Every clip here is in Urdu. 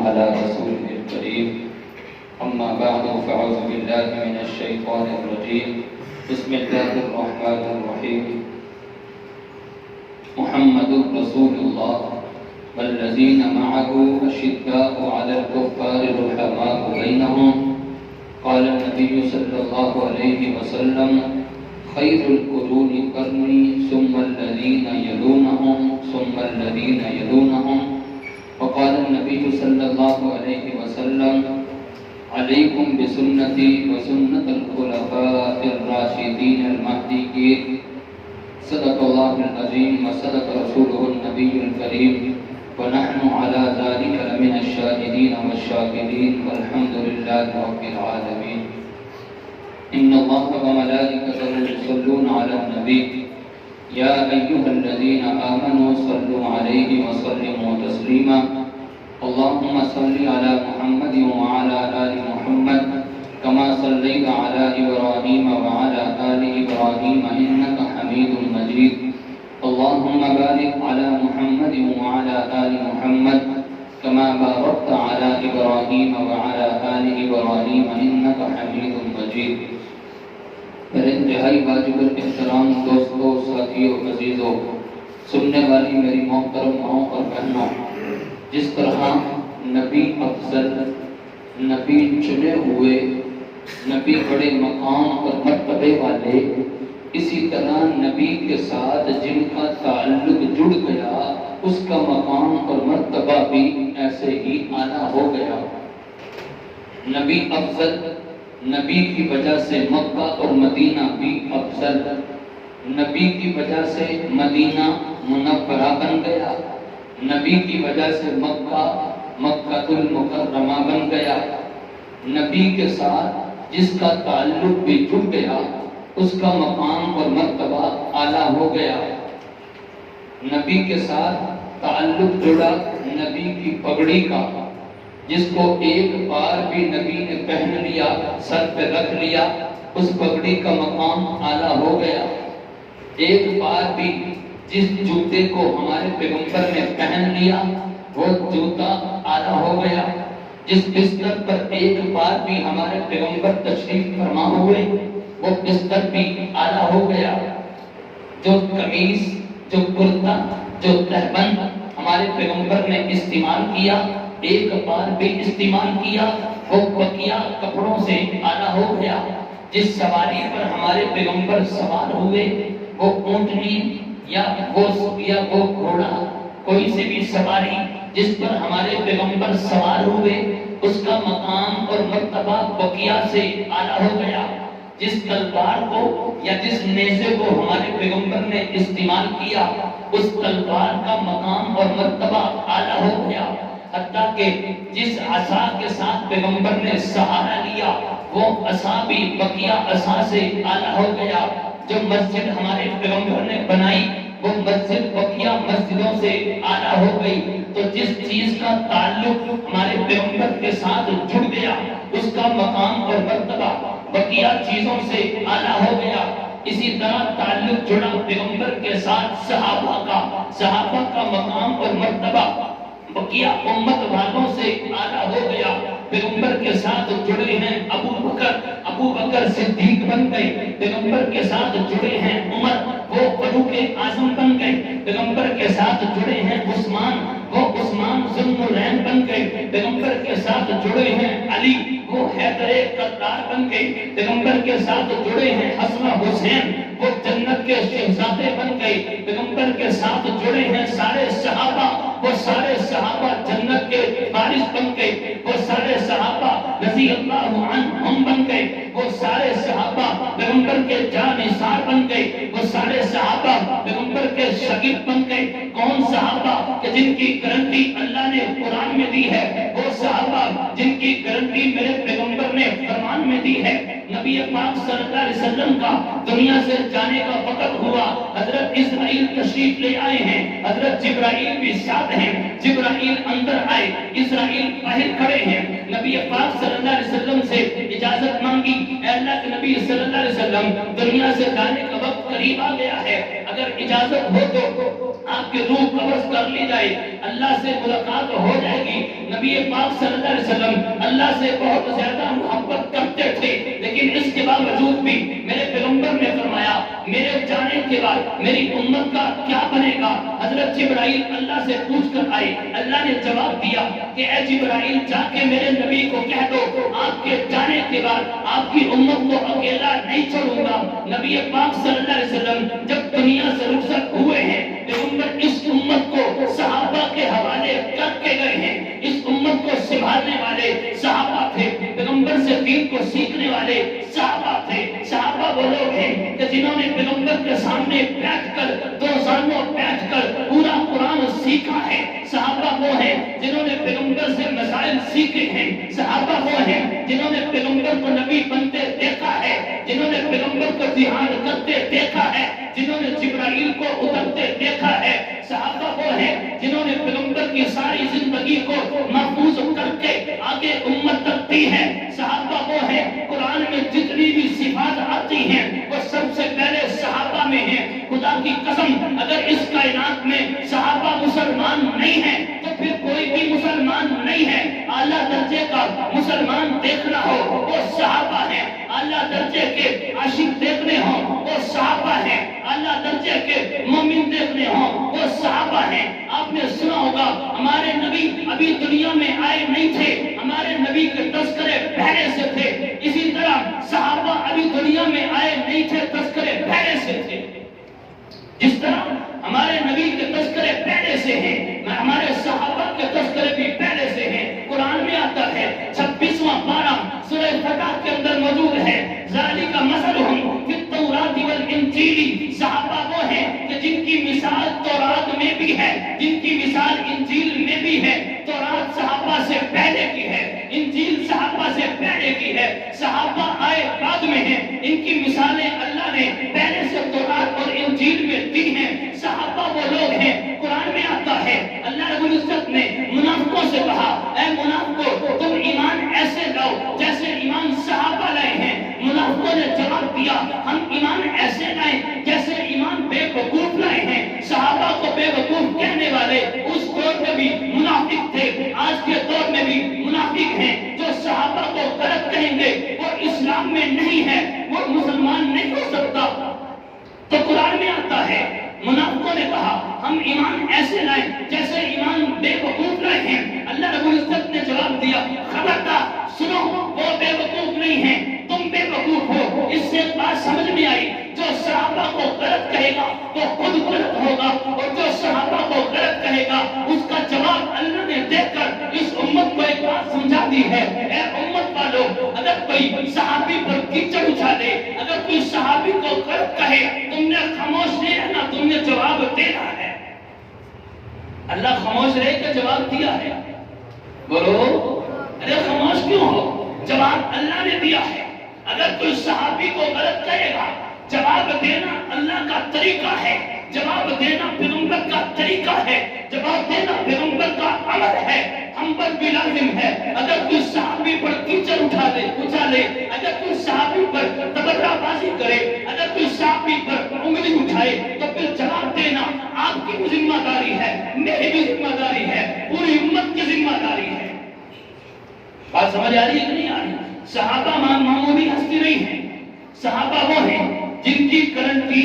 على رسوله الكريم أما بعد فأعوذ بالله من الشيطان الرجيم بسم الله الرحمن الرحيم محمد رسول الله والذين معه أشداء على الكفار رحماء بينهم قال النبي صلى الله عليه وسلم خير القرون قرني ثم الذين يلونهم ثم الذين يلونهم وقال النبي صلى الله عليه وسلم عليكم بسنتي وسنة الخلفاء الراشدين المهديين صدق الله العظيم وصدق رسوله النبي الكريم ونحن على ذلك لمن الشاهدين والشاكرين والحمد لله رب العالمين إن الله وملائكته يصلون على النبي يا أيها الذين آمنوا صلوا عليه وسلموا تسليما اللهم صل على محمد وعلى آل محمد كما صليت على إبراهيم وعلى آل إبراهيم إنك حميد مجيد اللهم بارك على محمد وعلى آل محمد كما باركت على إبراهيم وعلى آل إبراهيم إنك حميد مجيد میرے انتہائی واجب الاحترام دوستوں، ساتھیوں، عزیزوں، سننے والی میری محترم ماؤں اور بہنوں، جس طرح نبی افضل، نبی چنے ہوئے، نبی بڑے مقام اور مرتبے والے، اسی طرح نبی کے ساتھ جن کا تعلق جڑ گیا اس کا مقام اور مرتبہ بھی ایسے ہی اعلیٰ ہو گیا۔ نبی افضل، نبی کی وجہ سے مکہ اور مدینہ بھی افضل، نبی کی وجہ سے مدینہ منورہ بن گیا، نبی کی وجہ سے مکہ المکرمہ بن گیا، نبی کے ساتھ جس کا تعلق بھی جڑ گیا اس کا مقام اور مرتبہ اعلیٰ ہو گیا۔ نبی کے ساتھ تعلق جڑا نبی کی پگڑی کا، جس کو ایک بار بھی نبی نے پہن لیا، سر پہ رکھ لیا، اس پگڑی کا مقام اعلیٰ ہو گیا۔ ایک بار بھی جس جوتے کو ہمارے پیغمبر نے پہن لیا وہ جوتا اعلیٰ ہو گیا۔ جس بستر پر ایک بار بھی ہمارے پیغمبر تشریف فرما ہوئے وہ بستر بھی اعلیٰ ہو گیا۔ جو قمیص، جو کرتا، جو تہبند ہمارے پیغمبر نے استعمال کیا، ایک بار بھی استعمال کیا، وہ بقیہ کپڑوں سے اعلیٰ ہو گیا۔ جس سواری پر ہمارے پیغمبر سوار ہوئے، وہ اونٹنی یا وہ گھوڑا، کوئی سے بھی سواری جس پر ہمارے پیغمبر سوار ہوئے اس کا مقام اور مرتبہ بقیہ سے اعلیٰ ہو گیا۔ جس تلوار کو یا جس نیزے کو ہمارے پیغمبر نے استعمال کیا اس تلوار کا مقام اور مرتبہ اعلیٰ ہو گیا۔ حتیٰ کہ جس عصا کے ساتھ پیغمبر نے سہارا لیا وہ عصا بھی بقیہ عصا سے اعلیٰ ہو گیا۔ جو مسجد ہمارے پیغمبر نے بنائی وہ مسجد بقیہ مسجدوں سے اعلیٰ ہو گئی۔ تو جس چیز کا تعلق ہمارے پیغمبر کے ساتھ جڑ گیا اس کا مقام اور مرتبہ بقیہ چیزوں سے اعلیٰ ہو گیا۔ اسی طرح تعلق جڑا پیغمبر کے ساتھ صحابہ کا مقام اور مرتبہ بقیہ امت والوں سے اعلیٰ ہو گیا۔ پیغمبر کے ساتھ جڑے ہیں ابو بکر صدیق بن گئے، پیغمبر کے ساتھ جڑے ہیں عمر، وہ فاروق اعظم بن گئے، پیغمبر کے ساتھ جڑے ہیں عثمان، وہ عثمان ذو النورین بن گئے، پیغمبر کے ساتھ جڑے ہیں علی، وہ حیدر کرار بن گئے، پیغمبر کے ساتھ جڑے ہیں حسن حسین، وہ جنت کے شہزادے بن گئے، پیغمبر کے ساتھ جڑے ہیں سارے صحابہ، وہ سارے صحابہ جنت کے وارث بن گئے، وہ سارے صحابہ رضی اللہ عنہم بن گئے، وہ سارے صحابہ پیغمبر کے جانثار بن گئے، وہ سارے صحابہ پیغمبر کے شاگرد بن گئے۔ کون صحابہ کہ جن کی گارنٹی اللہ نے قرآن میں دی ہے، وہ صحابہ جن کی گارنٹی میرے پیغمبر نے فرمان میں دی ہے۔ نبی پاک صلی اللہ علیہ وسلم کا دنیا سے جانے کا وقت ہوا، حضرت اسرائیل تشریف لے آئے ہیں، حضرت جبرائیل بھی ساتھ ہیں، جبرائیل اندر آئے، اسرائیل باہر کھڑے ہیں۔ نبی پاک صلی اللہ علیہ وسلم سے اجازت مانگی، اے اللہ کے نبی صلی اللہ علیہ وسلم دنیا سے جانے کا وقت قریب آ گیا ہے، اگر اجازت ہو تو آپ کی روح قبض کر لی جائے، اللہ سے ملاقات ہو جائے گی۔ نبی نبی پاک صلی اللہ علیہ وسلم اللہ سے بہت زیادہ محبت کرتے تھے، لیکن اس کے باوجود بھی میرے پیغمبر نے فرمایا میرے جانے کے بعد میری امت کا کیا بنے گا؟ حضرت جبرائیل اللہ سے پوچھ کر آئے، اللہ نے جواب دیا کہ اے جبرائیل جا کے میرے نبی کو کہہ دو آپ کے جانے کے بعد آپ کی امت کو اکیلا نہیں چھوڑوں گا۔ نبی پاک صلی اللہ علیہ وسلم جب دنیا سے رخصت ہوئے ہیں، پیغمبر اس امت کو صحابہ کے حوالے کر کے گئے ہیں۔ اس امت کو سنبھالنے والے صحابہ تھے، پیغمبر سے دین کو سیکھنے والے صحابہ تھے۔ صحابہ وہ لوگ ہیں کہ جنہوں نے پیغمبر کے سامنے بیٹھ کر دو زانوں بیٹھ کر پورا قرآن سیکھا ہے۔ صحابہ وہ ہیں جنہوں نے پیغمبر سے مسائل سیکھے ہیں۔ صحابہ وہ ہیں جنہوں نے پیغمبر کو نبی بنتے دیکھا ہے، جنہوں نے پیغمبر کو جہاد کرتے دیکھا ہے، جنہوں نے جبرائیل کو اترتے دیکھا ہے۔ صحابہ وہ ہیں جنہوں نے پیغمبر کی ساری زندگی کو محفوظ کر کے آگے امت تک دی ہے۔ صحابہ وہ ہیں قرآن میں جتنی بھی صفات آتی ہیں وہ سب سے پہلے صحابہ میں ہیں۔ خدا کی قسم اگر اس کائنات میں صحابہ مسلمان نہیں ہیں تو پھر کوئی بھی مسلمان نہیں ہے۔ اعلیٰ درجے کا مسلمان دیکھنا ہو وہ صحابہ ہیں، اعلیٰ درجے کے عاشق دیکھنے ہوں وہ صحابہ ہیں، اعلیٰ درجے کے مومن دیکھنے ہوں وہ صحابہ ہیں۔ آپ نے سنا ہوگا ہمارے نبی ابھی دنیا میں آئے نہیں تھے، ہمارے نبی کے تذکرے پہلے سے تھے۔ اسی طرح صحابہ ابھی دنیا میں آئے نہیں تھے، تذکرے پہلے سے تھے۔ جس طرح ہمارے نبی کے تذکرے پہلے سے ہیں، ہمارے صحابہ کے تذکرے بھی پہلے سے ہیں۔ قرآن میں آتا ہے 26واں پارہ سورہ فتح کے اندر موجود ہے، ذالک مثلہم فی التوراۃ والانجیل۔ صحابہ وہ ہیں کہ جن کی مثال تورات میں بھی ہے، جن کی مثال انجیل میں بھی ہے۔ تورات صحابہ سے پہلے کی ہے، انجیل صحابہ سے پہلے کی ہے، صحابہ آئے بعد میں ہیں۔ ان کی مثالیں اللہ نے پہلے سے تورات اور انجیل میں دی ہیں۔ صحابہ وہ لوگ ہیں، قرآن میں آتا ہے اللہ رب العزت نے منافقوں سے کہا اے منافقوں تم ایمان ایسے لاؤ جیسے ایمان صحابہ لائے ہیں۔ منافقوں نے جواب دیا ہم ایمان ایسے لائے جیسے ایمان بے وقوف لائے ہیں۔ صحابہ کو بے وقوف کہنے والے اس دور میں بھی منافق تھے، آج کے دور میں بھی منافق ہیں۔ جو صحابہ کو غلط کہیں گے وہ اسلام میں نہیں ہے، وہ مسلمان نہیں ہو سکتا۔ تو قرآن میں آتا ہے منافقوں نے کہا ہم ایمان ایسے لائے جیسے ایمان بے وقوف لائے ہیں۔ اللہ رب العزت نے جواب دیا خبردار سنو وہ بے وقوف نہیں ہیں، تم بے وقوف ہو۔ اس سے بات سمجھ میں آئی جو صحابہ کو غلط کہے گا وہ خود غلط ہوگا، اور جو صحابہ کو غلط کہے گا اس کا جواب اللہ نے دے کر اس امت کو ایک بات سمجھا دی ہے۔ اے امت والو اگر کوئی صحابی پر کیچڑ اچھالے، اگر کوئی صحابی کو غلط کہے تم نے خاموش نہیں رہنا، تم نے جواب دینا ہے۔ اللہ خاموش رہے کہ جواب دیا ہے؟ بولو ارے خاموش کیوں ہو؟ جواب اللہ نے دیا ہے۔ اگر کوئی صحابی کو غلط کہے گا جواب دینا اللہ کا طریقہ ہے، جواب دینا پیغمبر کا طریقہ ہے، جواب دینا پیغمبر کا عمل ہے، ہم پر بھی لازم ہے۔ اگر کوئی صحابی پر کیچڑ اچھالے، اگر کوئی صحابی پر تبرہ بازی کرے، اگر کوئی صحابی پر انگلی اٹھائے تو پھر جواب دینا آپ کی بھی ذمہ داری ہے، میری بھی ذمہ داری ہے، پوری امت کی ذمہ داری ہے۔ بات سمجھ آ رہی ہے کہ نہیں آ رہی؟ صحابہ معمولی ہستی نہیں ہے، صحابہ وہ ہیں جن کی گارنٹی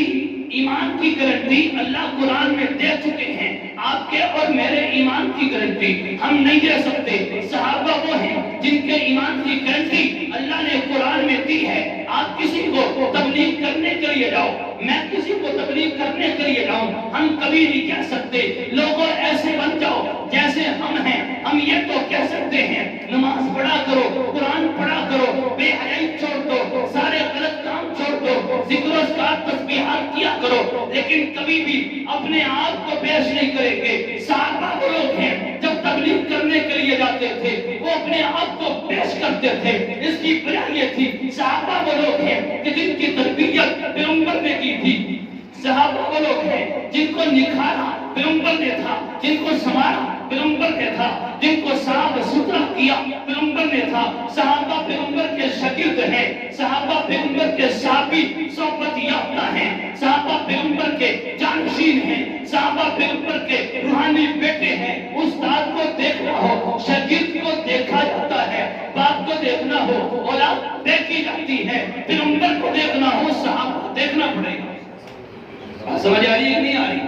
ایمان کی گارنٹی اللہ قرآن میں دے چکے ہیں۔ آپ کے اور میرے ایمان کی گارنٹی ہم نہیں دے سکتے۔ صحابہ وہ ہیں جن کے ایمان کی گارنٹی اللہ نے قرآن میں دی ہے۔ آپ کسی کو تبلیغ کرنے کے لیے جاؤ، میں کسی کو تبلیغ کرنے کے لیے جاؤں، ہم کبھی نہیں کہہ سکتے لوگوں ایسے بن جاؤ جیسے ہم ہیں۔ ہم یہ تو کہہ سکتے ہیں نماز پڑھا کرو، قرآن پڑھا کرو، بے حیائی چھوڑ دو، سارے غلط کام چھوڑ دو، ذکر و اذکار تسبیحات کیا کرو، لیکن کبھی بھی اپنے آپ کو پیش نہیں کریں گے۔ صحابہ وہ لوگ ہیں جب تبلیغ کرنے کے لیے جاتے تھے وہ اپنے آپ کو پیش کرتے تھے۔ اس کی وجہ یہ تھی صحابہ وہ لوگ ہیں کہ جن کی تربیت پیغمبر نے کی تھی، صحابہ وہ لوگ ہیں جن کو نکھارا پیغمبر نے تھا، جن کو سنوارا پیغمبر نے تھا، جن کو صاف ستھرا کیا پیغمبر نے تھا۔ صحابہ پیغمبر کے شاگرد ہیں، صحابہ پیغمبر کے صحابی صحبت یافتہ ہیں، صحابہ پیغمبر کے جانشین ہیں، صحابہ پیغمبر کے روحانی بیٹے ہیں. استاد کو دیکھنا ہو شاگرد کو دیکھا جاتا ہے، باپ کو دیکھنا ہو اولاد دیکھی جاتی ہے، پیغمبر کو دیکھنا ہو صحابہ دیکھنا پڑے گا. سمجھ آ رہی ہے نہیں آ رہی؟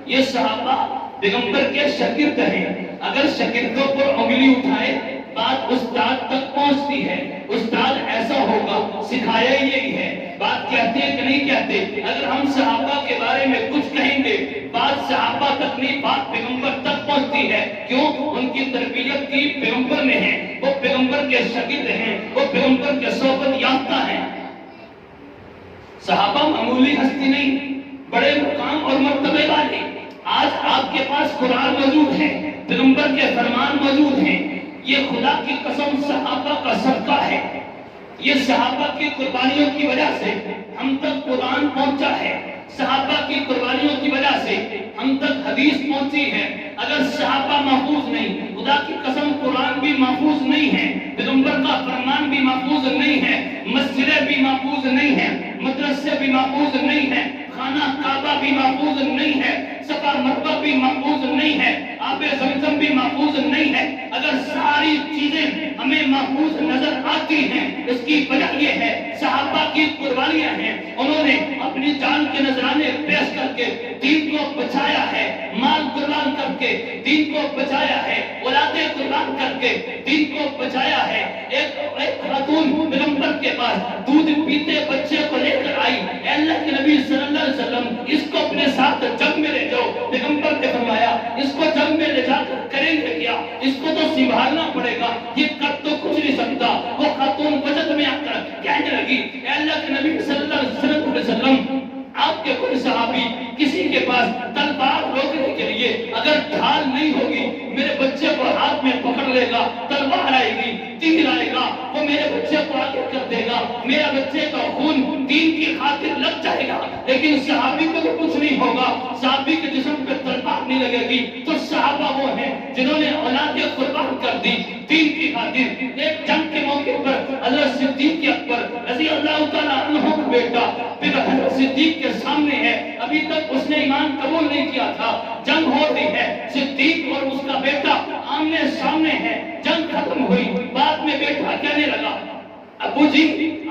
یہ صحابہ پیغمبر کے شاگرد ہیں. اگر شاگردوں پر انگلی اٹھائے بات استاد تک پہنچتی ہے. استاد ایسا ہوگا سکھایا ہی یہی ہے. بات کہتے ہیں کہ نہیں کہتے؟ اگر ہم صحابہ کے بارے میں کچھ کہیں گے بات صحابہ تک نہیں، بات پیغمبر تک پہنچتی ہے. کیوں؟ ان کی تربیت کی پیغمبر نے ہے، وہ پیغمبر کے شاگرد ہیں، وہ پیغمبر کے صحبت یافتہ ہیں. صحابہ معمولی ہستی نہیں، بڑے مقام اور مرتبے والے. آج آپ کے پاس قرآن موجود ہے، پیغمبر کے فرمان موجود ہیں. یہ خدا کی قسم صحابہ کا صدقہ ہے. یہ صحابہ کی قربانیوں کی وجہ سے ہم تک قرآن پہنچا ہے. صحابہ کی قربانیوں کی وجہ سے ہم تک حدیث پہنچی ہے. اگر صحابہ محفوظ نہیں، خدا کی قسم قرآن بھی محفوظ نہیں ہے، پیغمبر کا فرمان بھی محفوظ نہیں ہے، مسجدیں بھی محفوظ نہیں ہیں، مدرسے بھی محفوظ نہیں ہیں، خانہ کعبہ بھی محفوظ نہیں ہے، صفا مربع بھی محفوظ نہیں ہے، آب زمزم بھی محفوظ نہیں ہے. اگر ساری چیزیں ہمیں محفوظ نظر آتی ہیں اس کی وجہ یہ ہے صحابہ کی قربانیاں ہیں. انہوں نے اپنی جان کے نذرانے پیش کر کے دین کو بچایا ہے، مال قربان کر کے دین کو بچایا ہے، اولادیں قربان کر کے دین کو بچایا ہے. ایک خاتون پیغمبر کے پاس دودھ پیتے بچے کو لے کر آئی. اے اللہ کے نبی صلی اللہ علیہ وسلم اس کو اپنے ساتھ جنگ میں لے جاؤ. پیغمبر نے فرمایا اس کو جنگ میں لے جا کر کریں گے کیا؟ اس کو تو سنبھالنا پڑے گا، یہ کر تو کچھ نہیں سکتا. وہ خاتون بچت میں آ کر کہنے لگی اے اللہ کے نبی صلی اللہ علیہ وسلم آپ کے کوئی صحابی کسی کے پاس تلوار روکنے کے لیے اگر ڈھال نہیں ہوگی میرے بچے کو ہاتھ میں پکڑ لے گا، تلوار آئے گی، تیر آئے گا، وہ میرے بچے کو آگے کر دے گا، میرا بچے کا خون دین کی خاطر لگ جائے گا. لیکن صحابی کو تو کچھ نہیں ہوگا، صحابی کے جسم پہ تلوار نہیں لگے گی. تو صحابہ وہ ہیں جنہوں نے اولادیں قربان کر دی دین کی خاطر. ایک جنگ کے موقع پر حضرت صدیق اکبر رضی اللہ تعالیٰ عنہ کا بیٹا پھر حضرت صدیق کے سامنے ہے، ابھی تک اس نے ایمان قبول نہیں کیا تھا. جنگ ہو رہی ہے، صدیق اور اس کا بیٹا آمنے سامنے ہے. جنگ ختم ہوئی، بعد میں بیٹا کہنے لگا ابو جی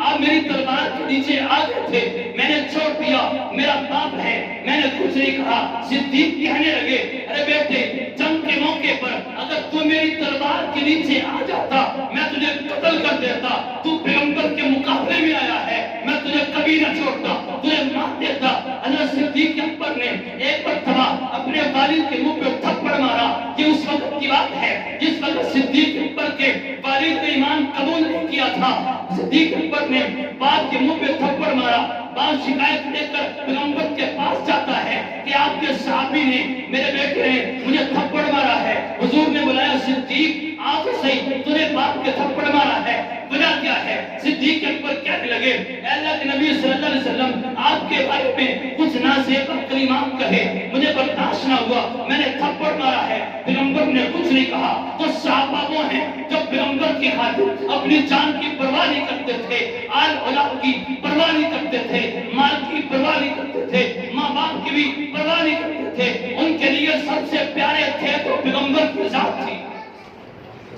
آپ میری تلوار کے نیچے آ گئے تھے، میں نے چھوڑ دیا، میرا باپ ہے، میں نے کچھ نہیں کہا. صدیق کہنے لگے ارے بیٹے جنگ کے موقع پر اگر تو میری تلوار کے نیچے آ جاتا میں تجھے قتل کر دیتا. تو پیغمبر کے مقابلے میں آیا ہے، میں تجھے کبھی نہ چھوڑتا، تجھے مار دیتا. حضرت صدیق اکبر نے ایک مرتبہ اپنے والد کے منہ پہ تھپڑ مارا. یہ اس وقت کی بات ہے جس وقت صدیق اکبر کے والد نے ایمان قبول نہیں کیا تھا. صدیق اکبر نے باپ کے منہ پہ تھپڑ مارا. باپ شکایت لے کر پیغمبر کے پاس جاتا ہے کہ آپ کے صحابی نے میرے بیٹے نے مجھے تھپڑ مارا ہے. حضور نے بلایا صدیق آپ صحیح تو نے باپ کے تھپڑ مارا ہے، وجہ کیا ہے؟ صدیق اکبر کہنے لگے اے اللہ کے نبی صلی اللہ علیہ وسلم آپ کے بارے میں کچھ نازیبا کلمات کہے، مجھے برداشت نہ ہوا، میں نے تھپڑ مارا ہے. پیغمبر نے کچھ نہیں کہا. تو صحابہ وہ ہیں جو پیغمبر کی خاطر اپنی جان کی پرواہ نہیں کرتے تھے، آل اولاد کی پرواہ نہیں کرتے تھے، مال کی پرواہ نہیں کرتے تھے، ماں باپ کی بھی پرواہ نہیں کرتے تھے. ان کے لیے سب سے پیارے تھے تو پیغمبر کی ذات تھی.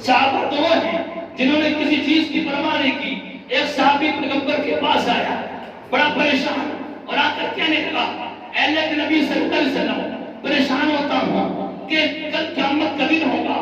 صحابہ تو وہ ہیں جنہوں نے کسی چیز کی پرواہ نہیں کی. ایک صحابی پیغمبر کے پاس آیا بڑا پریشان اور آ کر کہنے لگا اے اللہ کے نبی صلی اللہ علیہ وسلم پریشان ہوتا ہوں کہ کل قیامت کا دن ہوگا،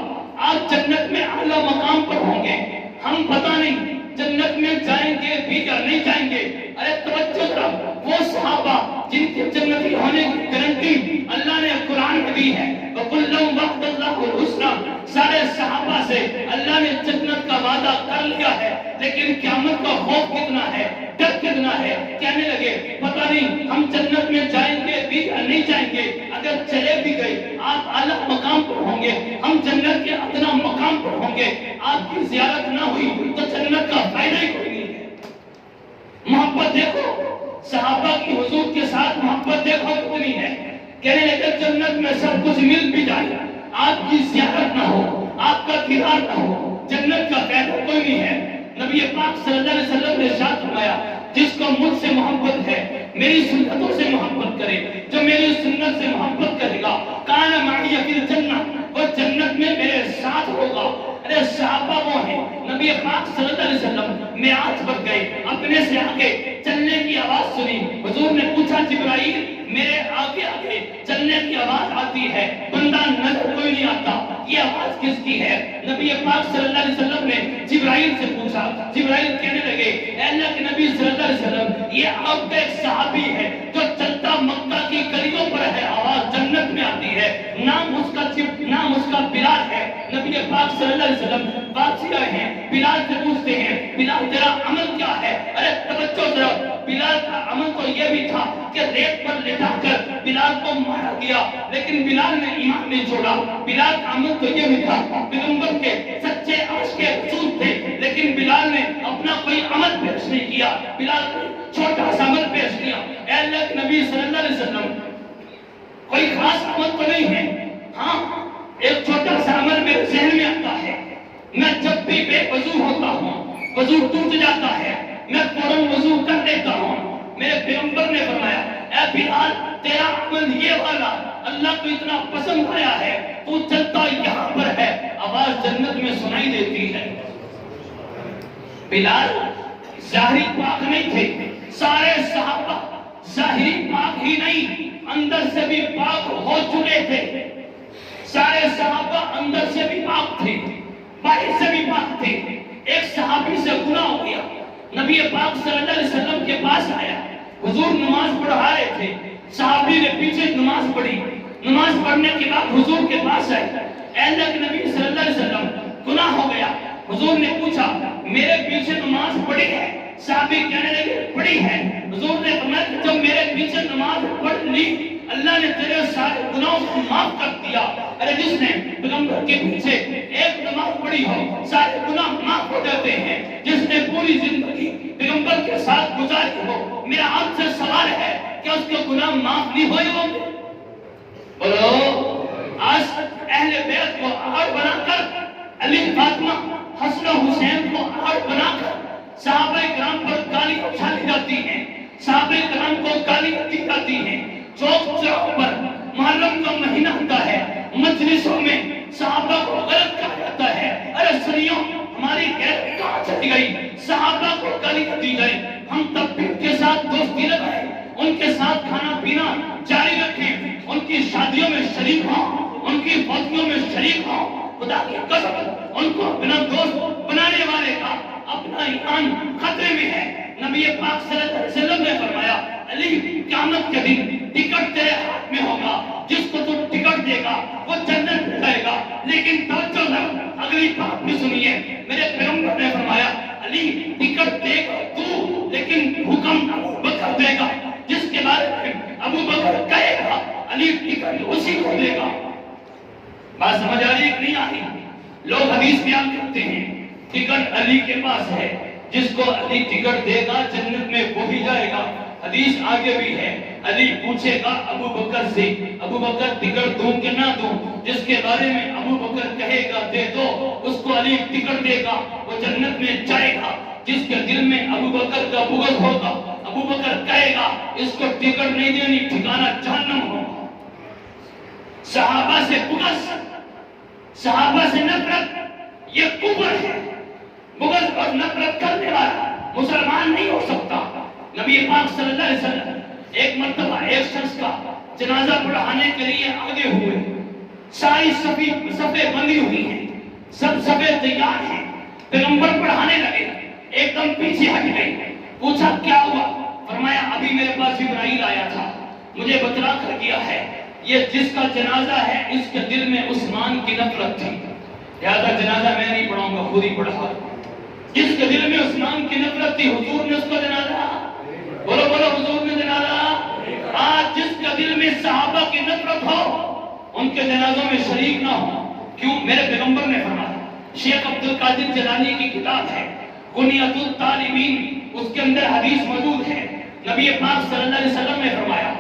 آپ جنت میں اعلیٰ مقام پر ہوں گے، ہم پتہ نہیں جنت میں جائیں گے بھی یا نہیں جائیں گے. ارے توجہ ذرا، وہ صحابہ جن کے جنتی ہونے کی گارنٹی اللہ نے قرآن میں دی ہے وَكُلًّا وَعَدَ اللَّهُ الْحُسْنَىٰ، سارے صحابہ سے اللہ نے جنت کا وعدہ کر لیا ہے. لیکن قیامت کا خوف کتنا ہے، ڈر کتنا ہے. کہنے لگے پتہ نہیں ہم جنت میں جائیں گے بھی یا نہیں جائیں گے، اگر چلے بھی گئے آپ اعلیٰ مقام پر ہوں گے، ہم جنت کے ادنا مقام پر ہوں گے. آپ کی زیارت نہ ہوئی تو جنت کا فائدہ ہی کوئی نہیں ہے. محبت دیکھو صحابہ کی حضور کے ساتھ محبت دیکھو کتنی ہے. کہنے لگے جنت میں سب کچھ مل بھی جائے، آپ کی زیارت نہ ہو، آپ کا دیدار نہ ہو، جنت کا فائدہ کوئی نہیں ہے. نبی پاک صلی اللہ علیہ وسلم نے ارشاد فرمایا جس کو مجھ سے محبت ہے میری سنتوں سے محبت کرے، جو میری سنت سے محبت کرے گا کان معی فی الجنہ، وہ جنت میں میرے ساتھ ہوگا۔ ارے صحابہ وہ ہیں، نبی پاک صلی اللہ علیہ وسلم معراج پر گئے، اپنے سے آگے چلنے کی آواز سنی، حضور نے پوچھا جبرائیل میرے آگے آگے چلنے کی آواز آتی ہے، بندہ نظر کوئی نہیں آتا، یہ آواز کس کی ہے؟ نبی پاک صلی اللہ علیہ وسلم نے جبرائیل سے پوچھا، جبرائیل کہنے لگے اے اللہ کے نبی صلی اللہ علیہ وسلم یہ آپ کا ایک صحابی ہے جو چلتا مکہ کی گلیوں پر ہے، آواز جنت میں آتی ہے، نام اس کا بلال ہے۔ نبی پاک صلی اللہ علیہ وسلم واپسی آئے ہیں، بلال سے پوچھتے ہیں بلال تیرا عمل کیا ہے؟ ارے توجہ ذرا، بلال کا عمل تو یہ بھی تھا کہ ریت پر لٹا کر بلال کو مارا گیا، لیکن بلال نے ایمان نہیں چھوڑا۔ بلال کا عمل تو یہ بھی تھا، پیغمبر کے سچے عاشق رسول تھے، لیکن بلال نے اپنا کوئی عمل پیش نہیں کیا، بلال نے چھوٹا سا عمل پیش کیا۔ اے اللہ کے نبی صلی اللہ علیہ وسلم کوئی خاص عمل تو نہیں ہے، ہاں ایک چھوٹا سا عمل میرے ذہن میں آتا ہے، میں جب بھی بے وضو ہوتا ہوں، وضو ٹوٹ جاتا ہے، میں فوراً وضو کر لیتا ہوں۔ میرے پیغمبر نے فرمایا اے بلال تیرا عمل یہ والا اللہ کو اتنا پسند آیا ہے، تو چلتا یہاں پر ہے، آواز جنت میں سنائی دیتی ہے۔ بلال ظاہری پاک نہیں تھے، سارے صحابہ ظاہری پاک ہی نہیں اندر سے بھی پاک ہو چکے تھے، سارے صحابہ اندر سے بھی پاک تھے، باہر سے بھی پاک تھے۔ ایک صحابی سے گناہ ہو گیا، نبی پاک صلی اللہ علیہ وسلم کے پاس آیا، حضور نماز پڑھا رہے تھے، صحابی نے پیچھے نماز پڑھی، نماز پڑھنے کے بعد حضور کے پاس آئے، اے اللہ کے نبی صلی اللہ علیہ وسلم گناہ ہو گیا۔ حضور نے پوچھا میرے پیچھے نماز پڑھی ہے؟ صحابی کہنے لگے پڑھی ہے۔ حضور نے فرمایا جب میرے پیچھے نماز پڑھ لی اللہ نے تیرے سارے گناہوں کو معاف کر دیا۔ ارے جس نے پیغمبر کے پیچھے ایک نماز پڑھی ہو سارے گناہ معاف ہو جاتے ہیں، جس نے پوری زندگی پیغمبر کے ساتھ گزاری ہو، میرا آپ سے سوال ہے کہ اس کے گناہ معاف نہیں ہوئے ہوں گے؟ بولو آج اہل بیت کو آڑ بنا کر، علی فاطمہ حسن و حسین کو آڑ بنا کر صحابہ کرام پر گالی اچھالی جاتی ہیں، صحابہ کرام کو گالی دی جاتی ہیں، چوک چوک پر محرم کا مہینہ ہوتا ہے، مجلسوں میں صحابہ کو غلط کہا جاتا ہے۔ ارے سنیوں ہماری غیرت کہاں چلی گئی؟ صحابہ کو گالی دی جائے، ہم تب بھی ان کے ساتھ دوستی لگائیں، ان کے ساتھ کھانا پینا جاری رکھیں، ان کی شادیوں میں شریک ہوں، ان کی فوتیوں میں شریک ہوں۔ خدا کی قسم ان کو اپنا دوست بنانے والے کا اپنا ایمان خطرے میں ہے۔ نبی پاک صلی اللہ علیہ وسلم نے فرمایا علی قیامت کے دن ٹکٹ تیرے ہاتھ میں ہوگا، جس کو تو ٹکٹ دے گا وہ جنت میں جائے گا۔ لیکن توجہ ذرا اگلی بات بھی سنیے، میرے پیغمبر نے فرمایا علی ٹکٹ دے گا تو، لیکن حکم ابو بکر دے گا، جس کے بارے میں ابو بکر کہے گا علی ٹکٹ اسی کو دے گا۔ بات سمجھ آ رہی ہے کہ نہیں آ رہی؟ لوگ حدیث بیان کرتے ہیں ٹکٹ علی کے پاس ہے، جس کو علی ٹکٹ دے گا جنت میں وہی جائے گا۔ حدیث آگے بھی ہے، علی پوچھے گا ابو بکر سے ابو بکر ٹکٹ دوں کہ نہ دوں، جس کے بارے میں ابو بکر کہے گا دے دو، اس کو علی ٹکٹ دے گا، وہ جنت میں جائے گا۔ جس کے دل میں ابو بکر کا بغض ہوگا، ابو بکر کہے گا اس کو ٹکٹ نہیں دینی، ٹھکانہ جہنم ہوگا۔ صحابہ سے بغض، صحابہ سے نفرت، یہ کفر ہے۔ بغض اور نفرت کرنے والا مسلمان نہیں ہو سکتا۔ نبی پاک صلی اللہ علیہ وسلم ایک مرتبہ ایک شخص کا جنازہ پڑھانے کے لیے آگے ہوئے، ساری صفیں بندی ہوئی ہیں، سب صفیں تیار ہیں، پیغمبر پڑھانے لگے، ایک دم پیچھے ہٹ گئے، پوچھا کیا ہوا؟ فرمایا ابھی میرے پاس جبرائیل آیا تھا، مجھے بتلا کر گیا ہے یہ جس کا جنازہ ہے اس کے دل میں عثمان کی نفرت تھی، لہذا جنازہ میں نہیں پڑھاؤں گا، خود ہی پڑھا۔ جس کے دل میں عثمان کی نفرت تھی حضور نے اس کو جنازہ، بولو بولو حضور نے جنازہ۔ آج جس کے دل میں صحابہ کی نفرت ہو ان کے جنازوں میں شریک نہ ہو، کیوں؟ میرے پیغمبر نے فرمایا، شیخ عبد القادر جیلانی کی کتاب ہے کنیۃ الطالبین، اس کے اندر حدیث موجود ہے، نبی پاک صلی اللہ علیہ وسلم نے فرمایا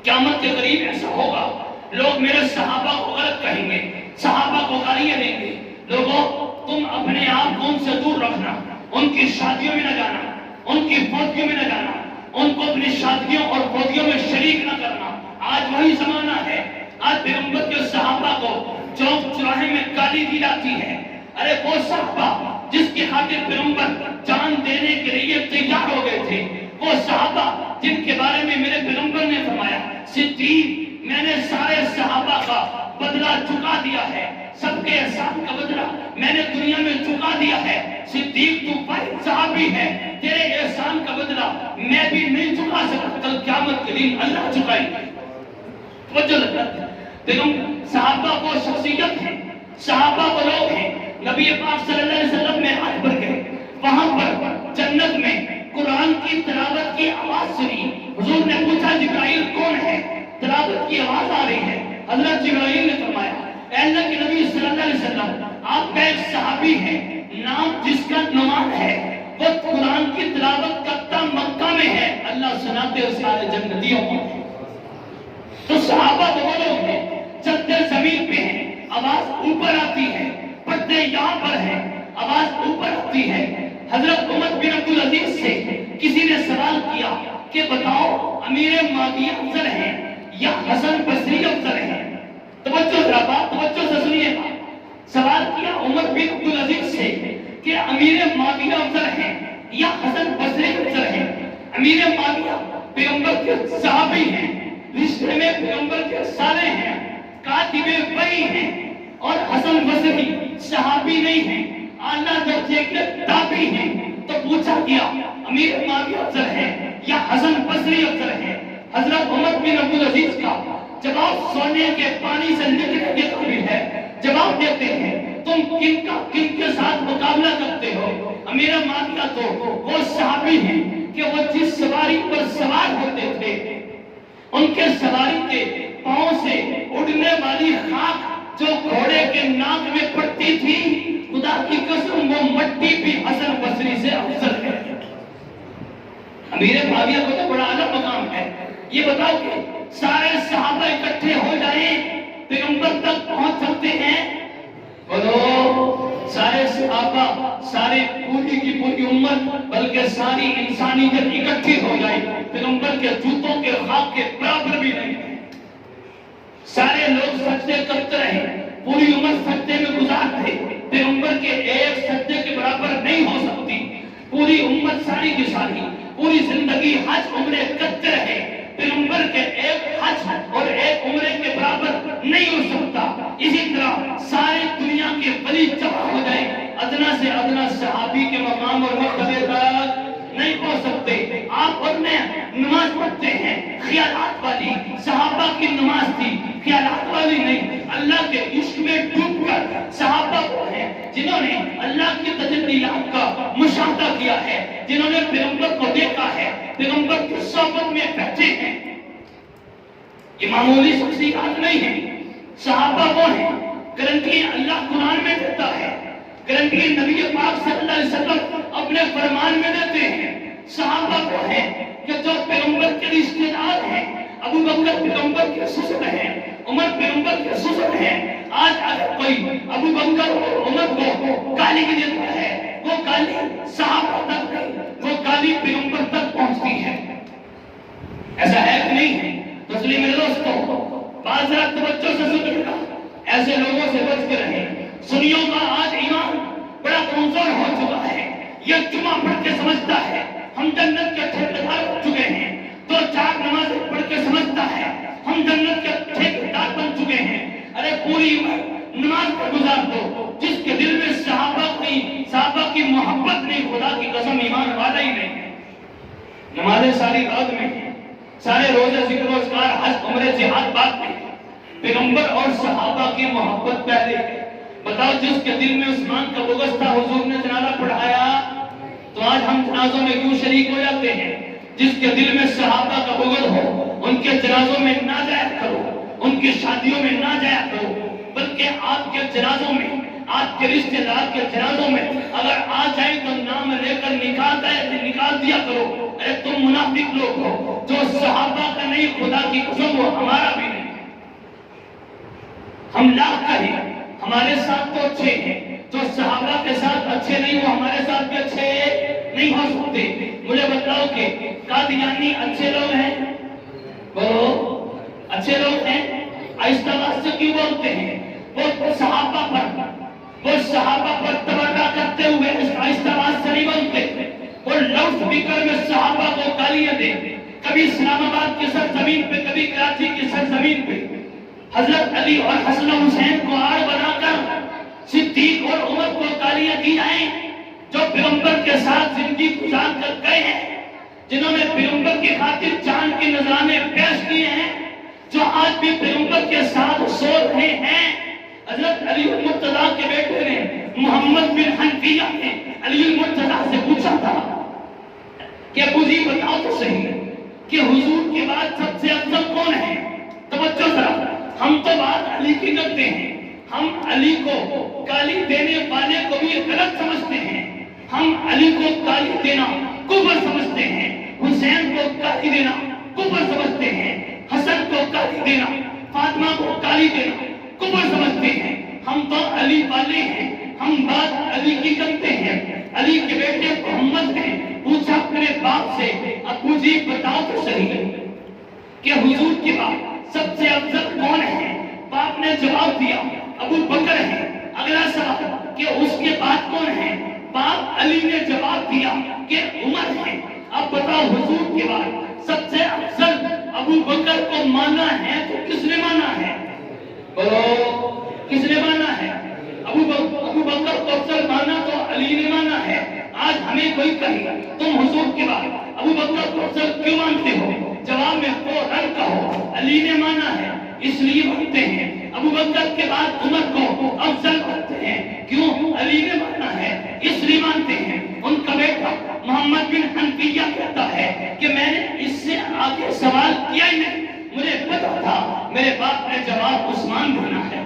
قیامت کے قریب ایسا ہوگا لوگ میرے صحابہ کو غلط کہیں گے، صحابہ کو گالیاں دیں گے۔ لوگوں تم اپنے آپ کو ان سے دور رکھنا، ان کی شادیوں میں نہ جانا، ان کی فوتیوں میں نہ جانا، ان کو اپنی شادیوں اور فوتیوں میں شریک نہ کرنا۔ آج وہی زمانہ ہے. آج پیغمبر کے صحابہ کو چوک چوراہے میں گالی دی جاتی ہے. ارے وہ صحابہ جس کی خاطر پیغمبر جان دینے کے لیے تیار ہو گئے تھے، وہ صحابہ جن کے بارے میں میرے پیغمبر نے فرمایا صدیق میں نے سارے صحابہ کا بدلہ چکا دیا ہے، سب کے احسان کا بدلہ میں نے دنیا میں چکا دیا ہے. صدیق تو واحد صحابی ہے، تیرے احسان کا بدلہ میں بھی نہیں چکا سکتا، کل قیامت کے دن اللہ چکائے. توجہ لگا. پیغمبر صحابہ کو شخصیت ہے، صحابہ وہ لوگ ہیں. نبی پاک صلی اللہ علیہ وسلم میں حج پر گئے، وہاں پر جنت میں قرآن کی تلاوت کی آواز سنی. حضور نے پوچھا جبرائیل کون ہے؟ تلاوت کی آواز آ رہی ہے. حضرت جبرائیل نے فرمایا اے اللہ کے نبی صلی اللہ علیہ وسلم، آپ کا ایک صحابی ہے نام جس کا نعمان ہے، وہ قرآن کی تلاوت کرتا مکہ میں ہے، اللہ سناتے ہیں سارے جنتیوں کو. تو صحابہ وہ لوگ ہیں چلتے زمین پہ ہیں، آواز اوپر آتی ہے، پردے یہاں پر ہیں، آواز اوپر آتی ہے. حضرت عمر بن عبدالعزیز سے کسی نے سوال کیا کہ بتاؤ امیر معاویہ افضل ہیں یا حسن بصری افضل ہیں؟ توجہ ذرا بات توجہ سے سنیے گا. سوال کیا عمر بن عبدالعزیز سے کہ امیر معاویہ افضل ہیں یا حسن بصری افضل ہیں؟ امیر معاویہ پیغمبر کے صحابی ہیں، رشتے میں پیغمبر کے سالے ہیں، کاتب وحی ہیں، اور حسن بصری صحابی نہیں ہیں، اعلیٰ درجے کے تابعی ہیں. تو پوچھا گیا امیر معاویہ افضل ہے یا حسن بصری افضل ہے؟ حضرت عمر بن عبدالعزیز کا جواب سونے کے پانی سے نکلنے کے قابل ہے. جواب دیتے ہیں تم کن کے ساتھ مقابلہ کرتے ہو؟ امیر معاویہ تو وہ صحابی ہیں کہ وہ جس سواری پر سوار ہوتے تھے ان کے سواری کے پاؤں سے اڑنے والی خاک جو گھوڑے کے ناک میں پڑتی تھی، خدا کی قسم وہ مٹی بھی حسن بصری سے افضل ہے. امیر معاویہ کو تو بڑا اعلیٰ مقام ہے. یہ بتاؤ کہ سارے صحابہ اکٹھے ہو جائیں پیغمبر تک پہنچ سکتے ہیں؟ بولو سارے صحابہ، سارے پوری کی پوری امت، بلکہ ساری انسانیت اکٹھی ہو جائے پیغمبر کے جوتوں کے خاک کے برابر بھی نہیں ہے. سارے لوگ سجدے کرتے رہے، پوری عمر سجدے میں گزارتے، پیغمبر کے ایک سجدے کے برابر نہیں ہو سکتی. پوری امت ساری کی ساری پوری زندگی حج عمرے کرتے رہے، پیغمبر کے ایک حج اور ایک عمرے کے برابر نہیں ہو سکتا. اسی طرح ساری دنیا کے ولی جمع ہو جائے، ادنا سے ادنا صحابی کے مقام اور مرتبے تک نہیں پہنچ سکتے. آپ اور میں نماز پڑھتے ہیں خیالات والی، صحابہ کی نماز تھی خیالات والی نہیں. اللہ کے عشق میں ڈوب کر صحابہ وہ ہیں جنہوں نے اللہ کی تجلیات کا مشاہدہ کیا ہے، جنہوں نے پیغمبر کو دیکھا ہے، پیغمبر کی صحبت میں بیٹھے ہیں. یہ معمولی شخصیات نہیں ہیں. صحابہ وہ ہیں گارنٹی اللہ قرآن میں دیتا ہے، گارنٹی نبی پاک صلی اللہ علیہ وسلم اپنے فرمان میں دیتے ہیں. صحابہ وہ ہیں کہ جو پیغمبر کے رشتے دار ہیں. ابو بکر پیغمبر کے سسر ہیں، عمر پیغمبر کے سسر ہیں. آج اگر کوئی ابو بکر اور عمر کو گالی دیتا ہے، وہ گالی صحابہ تک نہیں، وہ گالی پیغمبر تک پہنچتی ہے. ایسا ہے کہ نہیں ہے؟ تو اس لیے میرے دوستوں بعض رات توجہ سے سنیے گا، ایسے لوگوں سے بچ کے رہیں. سنیوں کا آج ایمان بڑا کمزور ہو چکا ہے. یہ جمعہ پڑھ کے سمجھتا ہے ہم جنت کے ٹھیکیدار بن چکے ہیں، دو چار نمازیں پڑھ کے سمجھتا ہے ہم جنت کے ٹھیکیدار بن چکے ہیں. ارے پوری نماز پر گزار دو، جس کے دل میں صحابہ کی محبت نہیں، خدا کی قسم ایمان والا ہی نہیں ہے. نمازیں ساری رات میں ہیں، سارے روزے ذکر و اذکار حج عمرے جہاد بعد میں، پیغمبر اور صحابہ کی محبت پہلے ہے. بتاؤ جس کے دل میں عثمان کا بغض تھا حضور نے جنازہ پڑھایا تو آج ہم جنازوں میں کیوں شریک ہو جاتے ہیں؟ جس کے دل میں صحابہ کا بغض ہو ان کے جنازوں میں نہ جایا کرو، ان کی شادیوں میں نہ جایا کرو، بلکہ آپ کے جنازوں میں، آپ کے رشتہ دار کے جنازوں میں اگر آ جائیں تو نام لے کر نکال دیا کرو. ارے تم منافق لوگ ہو، جو صحابہ کا نہیں خدا کی قسم وہ ہمارا بھی نہیں. ہم لاکھ کہیں ہمارے ساتھ تو اچھے ہیں، جو صحابہ کے ساتھ اچھے نہیں وہ ہمارے ساتھ بھی اچھے نہیں ہو سکتے. مجھے بتاؤ کہ قادیانی اچھے لوگ ہیں؟ بولو اچھے لوگ ہیں، آہستہ آواز سے کیوں بولتے ہیں؟ وہ صحابہ پر تبرہ کرتے ہوئے آہستہ آواز سے نہیں بولتے، وہ لاؤڈ اسپیکر میں صحابہ کو گالیاں دے، کبھی اسلام آباد کی سرزمین پہ، کبھی کراچی کی سرزمین پہ حضرت علی اور حسن و حسین کو آڑ بنا کر صدیق اور عمر کو گالیاں دی جائیں، جو پیغمبر کے ساتھ زندگی گزار کر گئے ہیں، جنہوں نے پیغمبر کی خاطر جان کے نذرانے پیش کیے ہیں، جو آج بھی پیغمبر کے ساتھ سو رہے ہیں۔ حضرت علی المرتضیٰ کے بیٹے نے محمد بن حنفیہ نے علی المرتضیٰ سے پوچھا تھا کہ ابو جی بتاؤ تو صحیح کہ حضور کے بعد سب سے افضل کون ہے؟ توجہ ذرا، ہم تو بات علی کی کرتے ہیں، ہم علی کو گالی دینے والے کو بھی غلط سمجھتے ہیں، ہم علی کو گالی دینا کفر سمجھتے ہیں، حسین کو گالی دینا کفر سمجھتے ہیں، حسن کو گالی دینا، فاطمہ کو گالی دینا کفر سمجھتے ہیں۔ ہم تو علی والے ہیں، ہم بات علی کی کرتے ہیں، علی کے بیٹے محمد ہیں۔ پوچھا اپنے باپ سے، ابو جی بتاؤ تو صحیح کہ حضور کے بعد سب سے افضل کون ہے؟ باپ نے جواب دیا ابو بکر ہے۔ اگلا سوال کہ اس کے بعد کون ہے؟ باپ علی نے جواب دیا کہ عمر ہے۔ اب بتاؤ حضور کے بعد سب سے افضل ابو بکر کو مانا ہے تو کس نے مانا ہے؟ بولو کس نے مانا ہے؟ ابو بکر کو افضل مانا تو علی نے مانا ہے۔ آج ہمیں کوئی کہے تم حضور کے بعد ابو بکر کو افضل کیوں مانتے ہو؟ جواب میں فوراً کہو علی نے مانا ہے اس لیے مانتے ہیں۔ ابو بکر کے بعد عمر کو افضل مانتے ہیں، کیوں؟ علی نے مانا ہے اس لیے مانتے ہیں۔ ان کا بیٹا محمد بن حنفیہ کہتا ہے کہ میں نے اس سے آگے سوال کیا ہی نہیں، مجھے پتا تھا میرے باپ نے جواب عثمان دینا ہے۔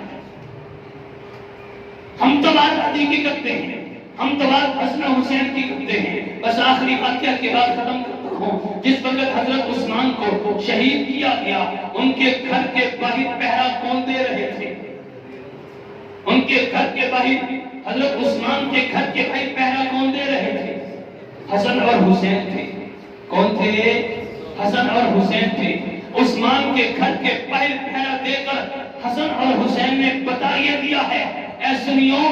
ہم تو بات علی کی کرتے ہیں، ہم تو بات حسن حسین کی کرتے ہیں۔ بس آخری واقعہ کے بعد ختم کرتا ہوں۔ جس وقت حضرت عثمان کو شہید کیا گیا، ان کے گھر کے باہر پہرا کون دے رہے تھے؟ ان کے گھر کے باہر، حضرت عثمان کے گھر کے باہر پہرا کون دے رہے تھے؟ حسن اور حسین تھے۔ کون تھے؟ حسن اور حسین تھے۔ عثمان کے گھر کے باہر پہرا دے کر حسن اور حسین نے بتا یہ دیا ہے، اے سنیو،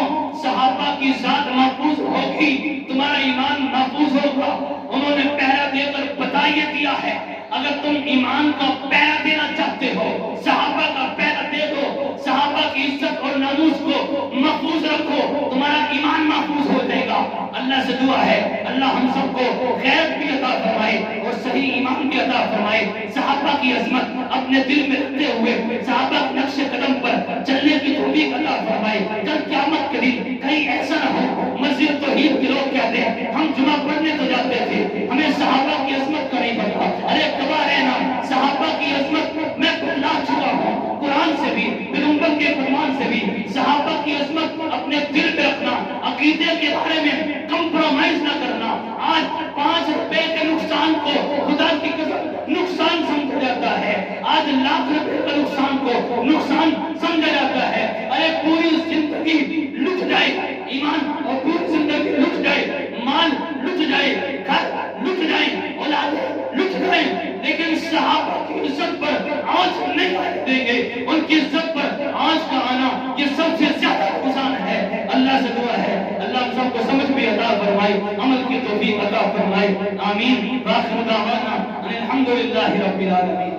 صحابہ کی ذات محفوظ ہوگی، تمہارا ایمان محفوظ ہوگا۔ انہوں نے پہرا دے کر بتا یہ دیا ہے، اگر تم ایمان کا پہرا دینا چاہتے ہو، صحابہ کا پہرا دے دو، صحابہ کی عزت اور ناموس کو محفوظ رکھو، تمہارا ایمان محفوظ ہو جائے گا۔ اللہ سے دعا ہے اللہ ہم سب کو غیرت بھی عطا فرمائے اور صحیح ایمان بھی عطا فرمائے۔ صحابہ کی عظمت اپنے دل میں رکھتے ہوئے صحابہ کے نقش قدم پر چلنے کی توفیق عطا فرمائے۔ کل قیامت کے دن کہیں ایسا نہ ہو مسجد توحید کے لوگ کہتے ہیں ہم جمعہ پڑھنے تو جاتے تھے، ہمیں صحابہ کی عظمت کا نہیں پتا۔ ارے گواہ رہنا، صحابہ کی عظمت میں بتلا چکا ہوں، قرآن سے بھی، پیغمبر کے فرمان سے بھی۔ صحابہ کی عظمت اپنے دل پہ رکھنا، عقیدے کے بارے میں کمپرومائز نہ کرنا۔ آج 5 روپے کے نقصان کو خدا کی قسم نقصان سمجھا جاتا ہے، آج لاکھ روپے کے نقصان کو نقصان سمجھا جاتا ہے۔ ارے پوری زندگی لٹ جائے ایمان، اور پوری زندگی لٹ جائے مال، لٹ جائے گھر، لٹ جائے اولاد، لٹ جائے، لیکن صحابہ کی عزت پر آج نہیں آنے دیں گے۔ ان کی عزت پر آج کا آنا یہ سب سے زیادہ نقصان ہے۔ اللہ سے دعا ہے اللہ ہم سب کو سمجھ بھی عطا فرمائے، عمل کی توفیق عطا فرمائے، آمین۔ وآخر دعوانا الحمدللہ رب العالمین۔